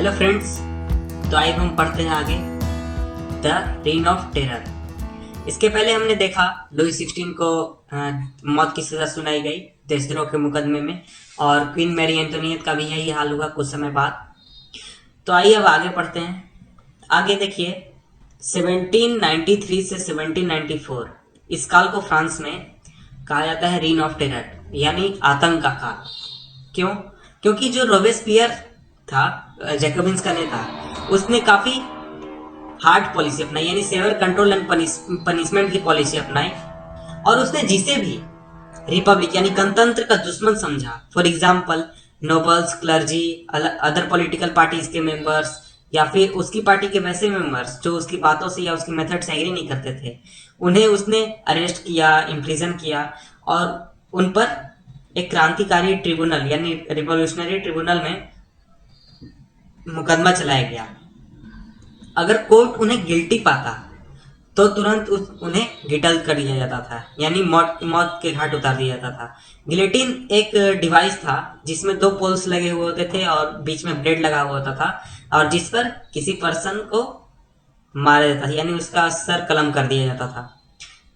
Hello friends, तो आइए हम पढ़ते हैं आगे द रेन ऑफ टेरर। इसके पहले हमने देखा लुई 16 को मौत की सजा सुनाई गई देशद्रोह के मुकदमे में, और क्वीन मैरी एंटोनियट का भी यही हाल हुआ कुछ समय बाद। तो आइए अब आगे पढ़ते हैं। आगे देखिए 1793 से 1794 इस काल को फ्रांस में कहा जाता है रेन ऑफ टेरर, यानी आतंक का काल। क्यों? क्योंकि जो रोबेस्पियर था, जैकोबिन्स का नेता, उसने काफी हार्ड पॉलिसी अपनाई, यानी सेवर कंट्रोल एंड पनिशमेंट की पॉलिसी अपनाई, और उसने जिसे भी रिपब्लिक यानी गणतंत्र का दुश्मन समझा, for example nobles, clergy, other political parties के मेंबर्स, या फिर उसकी पार्टी के वैसे मेंबर्स जो उसकी बातों से या उसकी मेथड से एग्री नहीं करते थे, उन्हें उसने अरेस्ट किया, इम्प्रिजन किया, और उन पर एक क्रांतिकारी ट्रिब्यूनल यानी रिवोल्यूशनरी ट्रिब्यूनल में मुकदमा चलाया गया। अगर कोर्ट उन्हें गिल्टी पाता तो तुरंत उन्हें गिटल कर दिया जाता था, यानी मौत के घाट उतार दिया जाता था। गिलेटिन एक डिवाइस था जिसमें 2 पोल्स लगे हुए होते थे और बीच में ब्लेड लगा हुआ होता था, और जिस पर किसी पर्सन को मारा जाता था, यानी उसका सर कलम कर दिया जाता था।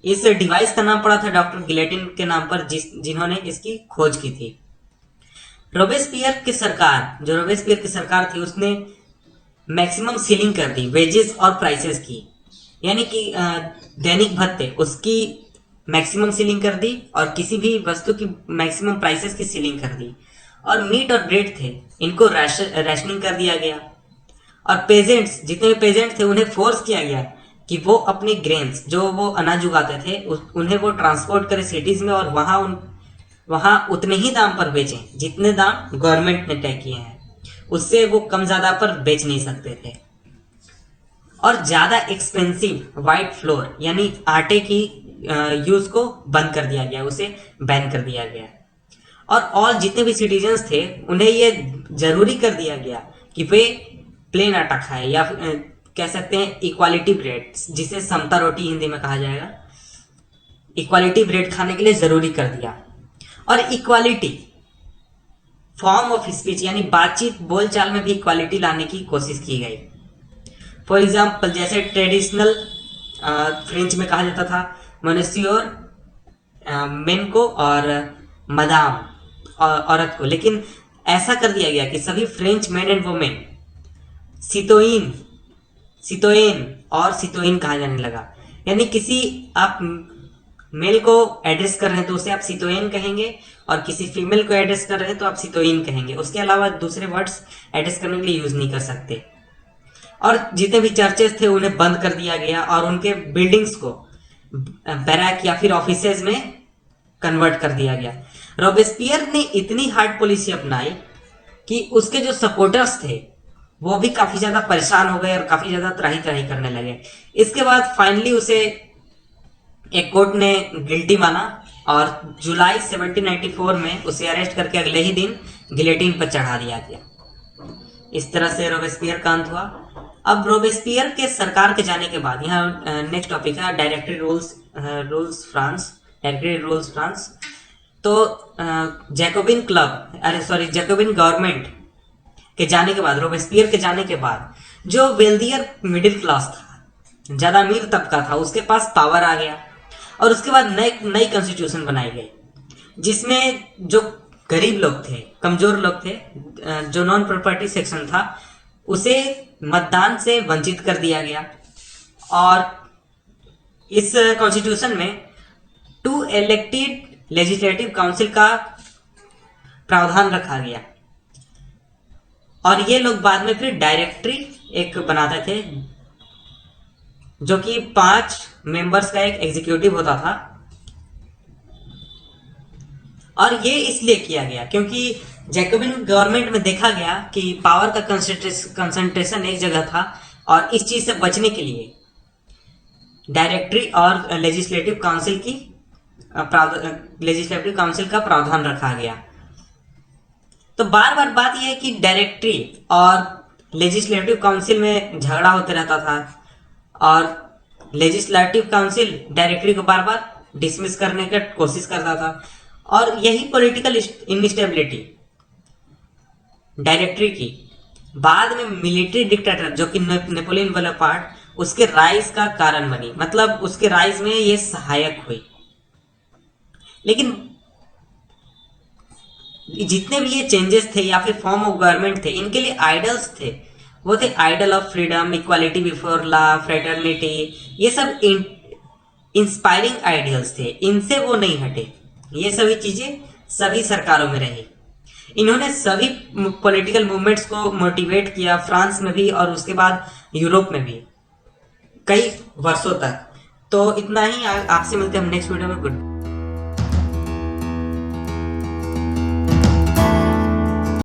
इस डिवाइस का नाम पड़ा था डॉक्टर गिलेटिन के नाम पर, जिन्होंने इसकी खोज की थी। रोबेस्पियर की सरकार थी, उसने मैक्सिमम सीलिंग कर दी वेजेस और प्राइसेस की, यानी कि दैनिक भत्ते उसकी मैक्सिमम सीलिंग कर दी, और किसी भी वस्तु की मैक्सिमम प्राइसेस की सीलिंग कर दी। और मीट और ब्रेड थे, इनको रैशनिंग कर दिया गया। और पेजेंट्स, जितने भी पेजेंट थे, उन्हें फोर्स किया गया कि वो अपने ग्रेन्स जो वो अनाज उगाते थे उन्हें वो ट्रांसपोर्ट करें सिटीज में, और वहां उतने ही दाम पर बेचें जितने दाम गवर्नमेंट ने तय किए हैं, उससे वो कम ज्यादा पर बेच नहीं सकते थे। और ज्यादा एक्सपेंसिव व्हाइट फ्लोर यानी आटे की यूज को बंद कर दिया गया, उसे बैन कर दिया गया। और जितने भी सिटीजन्स थे उन्हें ये जरूरी कर दिया गया कि वे प्लेन आटा खाए, या कह सकते हैं इक्वालिटी ब्रेड, जिसे समता रोटी हिंदी में कहा जाएगा। इक्वालिटी ब्रेड खाने के लिए जरूरी कर दिया। और इक्वालिटी फॉर्म ऑफ स्पीच यानी बातचीत बोलचाल में भी इक्वालिटी लाने की कोशिश की गई। फॉर एग्जाम्पल जैसे ट्रेडिशनल फ्रेंच में कहा जाता था मोनेस्योर मेन को और मदाम औरत को, लेकिन ऐसा कर दिया गया कि सभी फ्रेंच मैन एंड वुमेन सितोयन और सितोइन कहा जाने लगा। यानी किसी आप मेल को एड्रेस कर रहे हैं तो उसे आप सितोयन कहेंगे, और किसी फीमेल को एड्रेस कर रहे हैं तो आप सितोइन कहेंगे। उसके अलावा दूसरे वर्ड्स एड्रेस करने के लिए यूज नहीं कर सकते। और जितने भी चर्चेस थे उन्हें बंद कर दिया गया, और उनके बिल्डिंग्स को बैरक या फिर ऑफिसेज में कन्वर्ट कर दिया गया। रोबेस्पियर ने इतनी हार्ड पॉलिसी अपनाई कि उसके जो सपोर्टर्स थे वो भी काफी ज्यादा परेशान हो गए और काफी ज्यादा त्राही त्राही करने लगे। इसके बाद फाइनली उसे एक कोर्ट ने गिल्टी माना, और जुलाई 1794 में उसे अरेस्ट करके अगले ही दिन गिलेटिन पर चढ़ा दिया गया। इस तरह से रोबेस्पियर का अंत हुआ। अब रोबेस्पियर के सरकार के जाने के बाद यहाँ नेक्स्ट टॉपिक है डायरेक्टरी रूल्स फ्रांस। तो जैकोबिन गवर्नमेंट के जाने के बाद, रोबेस्पियर के जाने के बाद, जो वेल्दियर मिडिल क्लास था, ज्यादा अमीर तबका था, उसके पास पावर आ गया। और उसके बाद नई कॉन्स्टिट्यूशन बनाई गई, जिसमें जो गरीब लोग थे, कमजोर लोग थे, जो नॉन प्रॉपर्टी सेक्शन था, उसे मतदान से वंचित कर दिया गया। और इस कॉन्स्टिट्यूशन में 2 इलेक्टेड लेजिस्लेटिव काउंसिल का प्रावधान रखा गया, और ये लोग बाद में फिर डायरेक्टरी एक बनाते थे, जो कि 5 मेंबर्स का एक एग्जीक्यूटिव होता था। और ये इसलिए किया गया क्योंकि जैकोबिन गवर्नमेंट में देखा गया कि पावर का कंसंट्रेशन एक जगह था, और इस चीज से बचने के लिए डायरेक्टरी और लेजिस्लेटिव काउंसिल का प्रावधान रखा गया। तो बार बार बात यह है कि डायरेक्टरी और लेजिस्लेटिव काउंसिल में झगड़ा होते रहता था, और लेजिस्लेटिव काउंसिल डायरेक्टरी को बार बार डिसमिस करने की कोशिश करता था, और यही पॉलिटिकल इनस्टेबिलिटी डायरेक्टरी की बाद में मिलिट्री डिक्टेटर जो कि नेपोलियन बोनापार्ट उसके राइज का कारण बनी, मतलब उसके राइज में ये सहायक हुई। लेकिन जितने भी ये चेंजेस थे या फिर फॉर्म ऑफ गवर्नमेंट थे, इनके लिए आइडल्स थे। वो थे idol of freedom, equality before law, fraternity, ये सब इंस्पायरिंग आइडियल्स थे, इनसे वो नहीं हटे। ये सभी चीजें सभी सरकारों में रही। इन्होंने सभी पॉलिटिकल मूवमेंट्स को मोटिवेट किया, फ्रांस में भी और उसके बाद यूरोप में भी कई वर्षों तक। तो इतना ही, आपसे मिलते हैं हम नेक्स्ट वीडियो में। गुड।